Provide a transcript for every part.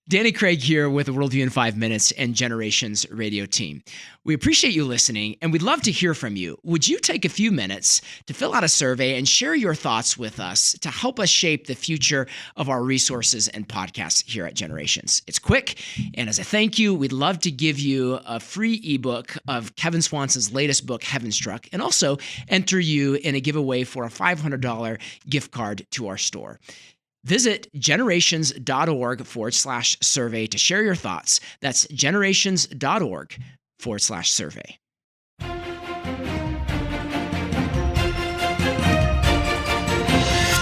Danny Craig here with the Worldview in 5 Minutes and Generations radio team. We appreciate you listening, and we'd love to hear from you. Would you take a few minutes to fill out a survey and share your thoughts with us to help us shape the future of our resources and podcasts here at Generations? It's quick, and as a thank you, we'd love to give you a free ebook of Kevin Swanson's latest book, Heaven Struck, and also enter you in a giveaway for a $500 gift card to our store. Visit generations.org/survey to share your thoughts. That's generations.org/survey.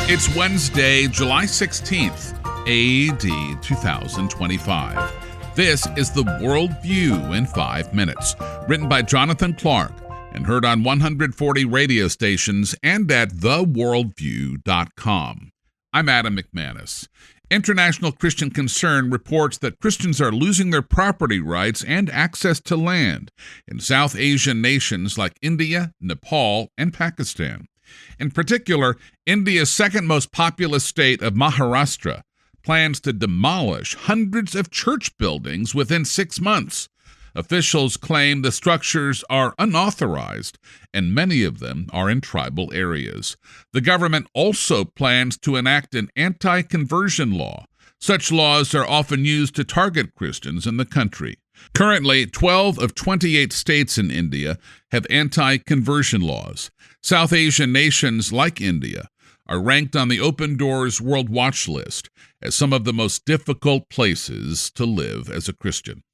It's Wednesday, July 16th, AD 2025. This is the Worldview in 5 Minutes, written by Jonathan Clark and heard on 140 radio stations and at theworldview.com. I'm Adam McManus. International Christian Concern reports that Christians are losing their property rights and access to land in South Asian nations like India, Nepal, and Pakistan. In particular, India's second most populous state of Maharashtra plans to demolish hundreds of church buildings within 6 months. Officials claim the structures are unauthorized, and many of them are in tribal areas. The government also plans to enact an anti-conversion law. Such laws are often used to target Christians in the country. Currently, 12 of 28 states in India have anti-conversion laws. South Asian nations like India are ranked on the Open Doors World Watch List as some of the most difficult places to live as a Christian.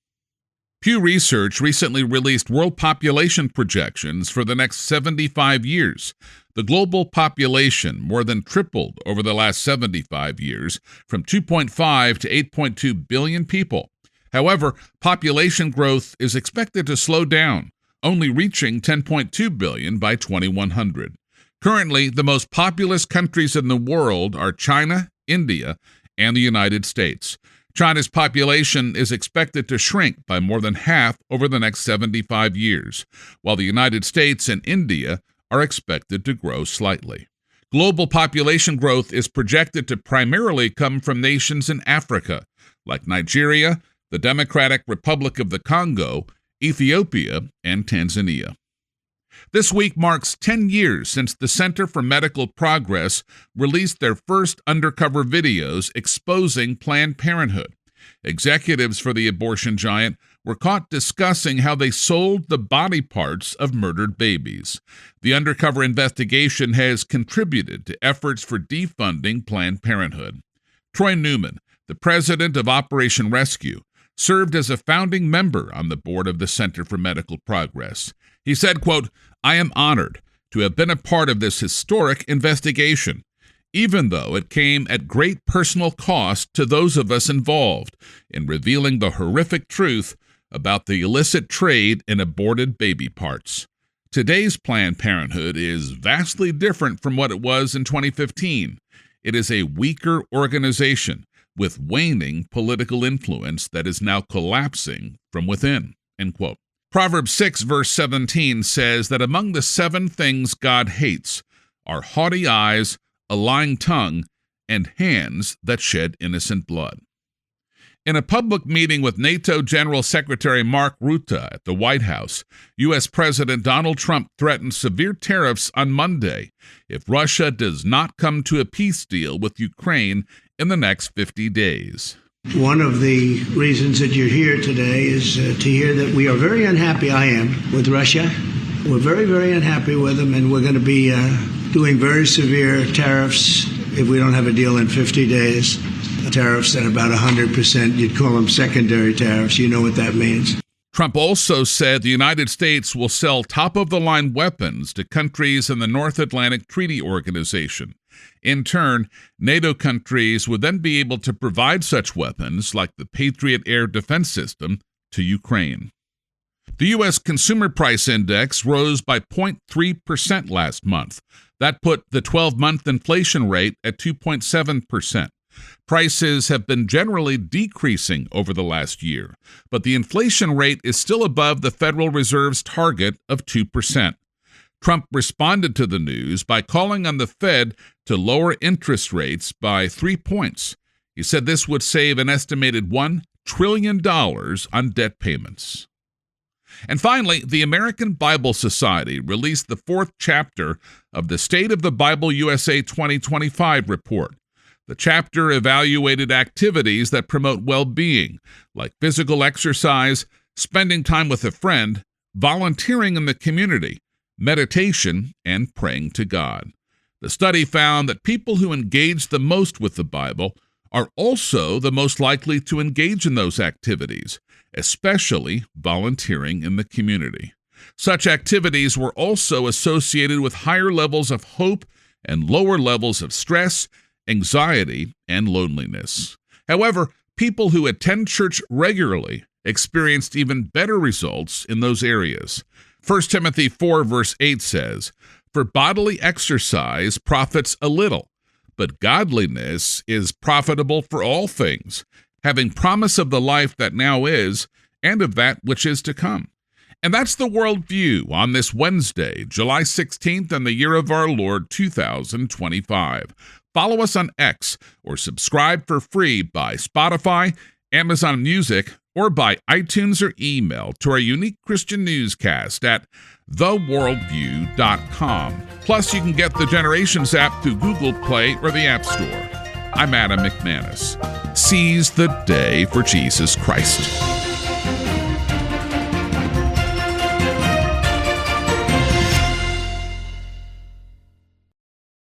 Pew Research recently released world population projections for the next 75 years. The global population more than tripled over the last 75 years, from 2.5 to 8.2 billion people. However, population growth is expected to slow down, only reaching 10.2 billion by 2100. Currently, the most populous countries in the world are China, India, and the United States. China's population is expected to shrink by more than half over the next 75 years, while the United States and India are expected to grow slightly. Global population growth is projected to primarily come from nations in Africa, like Nigeria, the Democratic Republic of the Congo, Ethiopia, and Tanzania. This week marks 10 years since the Center for Medical Progress released their first undercover videos exposing Planned Parenthood. Executives for the abortion giant were caught discussing how they sold the body parts of murdered babies. The undercover investigation has contributed to efforts for defunding Planned Parenthood. Troy Newman, the president of Operation Rescue, served as a founding member on the board of the Center for Medical Progress. He said, quote, "I am honored to have been a part of this historic investigation, even though it came at great personal cost to those of us involved in revealing the horrific truth about the illicit trade in aborted baby parts. Today's Planned Parenthood is vastly different from what it was in 2015. It is a weaker organization with waning political influence that is now collapsing from within," end quote. Proverbs 6, verse 17 says that among the 7 things God hates are haughty eyes, a lying tongue, and hands that shed innocent blood. In a public meeting with NATO General Secretary Mark Rutte at the White House, U.S. President Donald Trump threatened severe tariffs on Monday if Russia does not come to a peace deal with Ukraine in the next 50 days. One of the reasons that you're here today is to hear that we are very unhappy, I am, with Russia. We're very, very unhappy with them, and we're going to be doing very severe tariffs if we don't have a deal in 50 days. Tariffs at about 100%. You'd call them secondary tariffs. You know what that means. Trump also said the United States will sell top-of-the-line weapons to countries in the North Atlantic Treaty Organization. In turn, NATO countries would then be able to provide such weapons, like the Patriot air defense system, to Ukraine. The U.S. Consumer Price Index rose by 0.3% last month. That put the 12-month inflation rate at 2.7%. Prices have been generally decreasing over the last year, but the inflation rate is still above the Federal Reserve's target of 2%. Trump responded to the news by calling on the Fed to lower interest rates by 3 points. He said this would save an estimated $1 trillion on debt payments. And finally, the American Bible Society released the 4th chapter of the State of the Bible USA 2025 report. The chapter evaluated activities that promote well-being, like physical exercise, spending time with a friend, volunteering in the community, meditation, and praying to God. The study found that people who engage the most with the Bible are also the most likely to engage in those activities, especially volunteering in the community. Such activities were also associated with higher levels of hope and lower levels of stress, anxiety, and loneliness. However, people who attend church regularly experienced even better results in those areas. 1 Timothy 4 verse 8 says, "For bodily exercise profits a little, but godliness is profitable for all things, having promise of the life that now is and of that which is to come." And that's the worldview on this Wednesday, July 16th, in the year of our Lord 2025. Follow us on X or subscribe for free by Spotify, Amazon Music, or by iTunes or email to our unique Christian newscast at theworldview.com. Plus, you can get the Generations app through Google Play or the App Store. I'm Adam McManus. Seize the day for Jesus Christ.